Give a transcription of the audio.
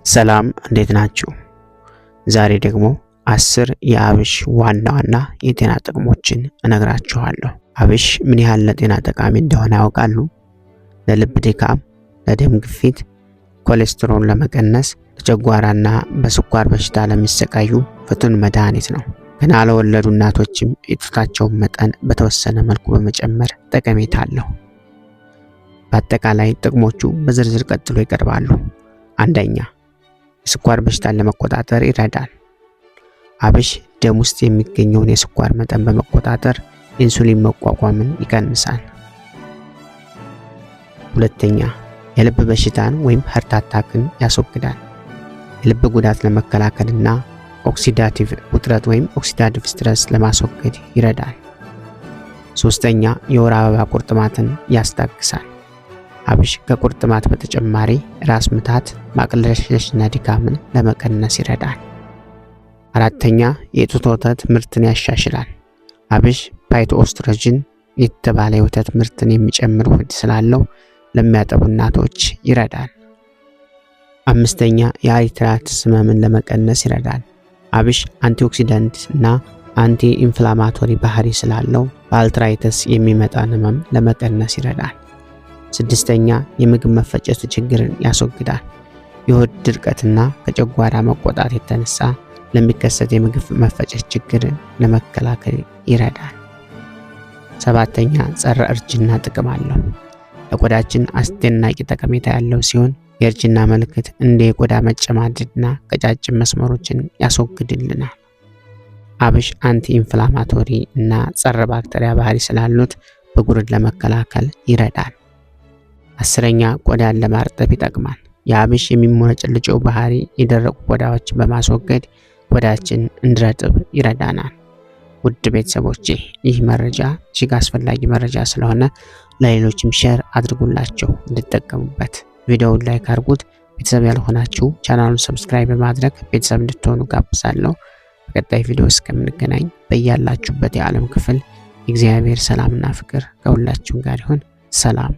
ሰላም እንዴት ናችሁ? ዛሬ ደግሞ 10 የአብሽ ዋና ዋና የጤና ጥቅሞችን እነግራችኋለሁ። አብሽ ምን ያህል ለጤና ጠቃሚ እንደሆነ ያውቃሉ? ለልብ ድካም፣ ለደም ግፊት፣ ኮሌስትሮል ለመቀነስ፣ ለጨጓራና በስኳር በሽታ ለሚሰቃዩ ፍቱን መድኃኒት ነው። ገና ለወለዱ እናቶችም የጡታቸውን መጠን በተወሰነ መልኩ በመጨመር ጠቀሜታ አለው። በአጠቃላይ ጥቅሞቹ በዝርዝር ቀጥሎ ይቀርባሉ። አንደኛ፣ የስኳር በሽታን ለመቆጣጠር ይረዳል። አብሽ ደም ውስጥ የሚገኘውን የስኳር መጠን በመቆጣጠር ኢንሱሊን መቋቋምን ይቀንሳል። ሁለተኛ፣ የልብ በሽታን ወይም ሃርት አታክን ያስወግዳል። የልብ ጉዳት ለመከላከልና ኦክሲዳቲቭ ውጥረት ወይም ኦክሲዳቲቭ ስትረስ ለማስወገድ ይረዳል። ሶስተኛ፣ የወር አበባ ቁርጥማትን ያስታግሳል። አብሽ ከቁርጥማት በተጨማሪ ራስ ምታት፣ ማቅለሽለሽና ድካምን ለመቀነስ ይረዳል። አራተኛ፣ የጡት ወተት ምርትን ያሻሽላል። አብሽ ፓይቶኦስትሮጅን የተባለ የወተት ምርትን የሚጨምር ውህድ ስላለው ለሚያጠቡ እናቶች ይረዳል። አምስተኛ፣ የአርትራይተስ ህመምን ለመቀነስ ይረዳል። አብሽ አንቲኦክሲዳንት እና አንቲ ኢንፍላማቶሪ ባህሪ ስላለው በአርትራይተስ የሚመጣን ህመም ለመቀነስ ይረዳል። ስድስተኛ፣ የምግብ መፈጨት ችግርን ያስወግዳል። የሆድ ድርቀትና ከጨጓራ መቆጣት የተነሳ ለሚከሰት የምግብ መፈጨት ችግርን ለመከላከል ይረዳል። ሰባተኛ፣ ጸረ እርጅና ጥቅም አለው። ለቆዳችን አስደናቂ ጠቀሜታ ያለው ሲሆን የእርጅና ምልክት እንደ የቆዳ መጨማደድና ቀጫጭን መስመሮችን ያስወግድልናል። አብሽ አንቲ ኢንፍላማቶሪ እና ጸረ ባክቴሪያ ባህሪ ስላሉት ብጉርን ለመከላከል ይረዳል። አስረኛ፣ ቆዳን ለማርጠብ ይጠቅማል። የአብሽ የሚሞነጭልጨው ባህሪ የደረቁ ቆዳዎችን በማስወገድ ቆዳችን እንዲረጥብ ይረዳናል። ውድ ቤተሰቦቼ፣ ይህ መረጃ እጅግ አስፈላጊ መረጃ ስለሆነ ለሌሎችም ሼር አድርጉላቸው እንድትጠቀሙበት። ቪዲዮውን ላይክ አድርጉት። ቤተሰብ ያልሆናችሁ ቻናሉን ሰብስክራይብ በማድረግ ቤተሰብ እንድትሆኑ ጋብዛለሁ። በቀጣይ ቪዲዮ እስከምንገናኝ በያላችሁበት የዓለም ክፍል የእግዚአብሔር ሰላምና ፍቅር ከሁላችሁም ጋር ይሁን። ሰላም።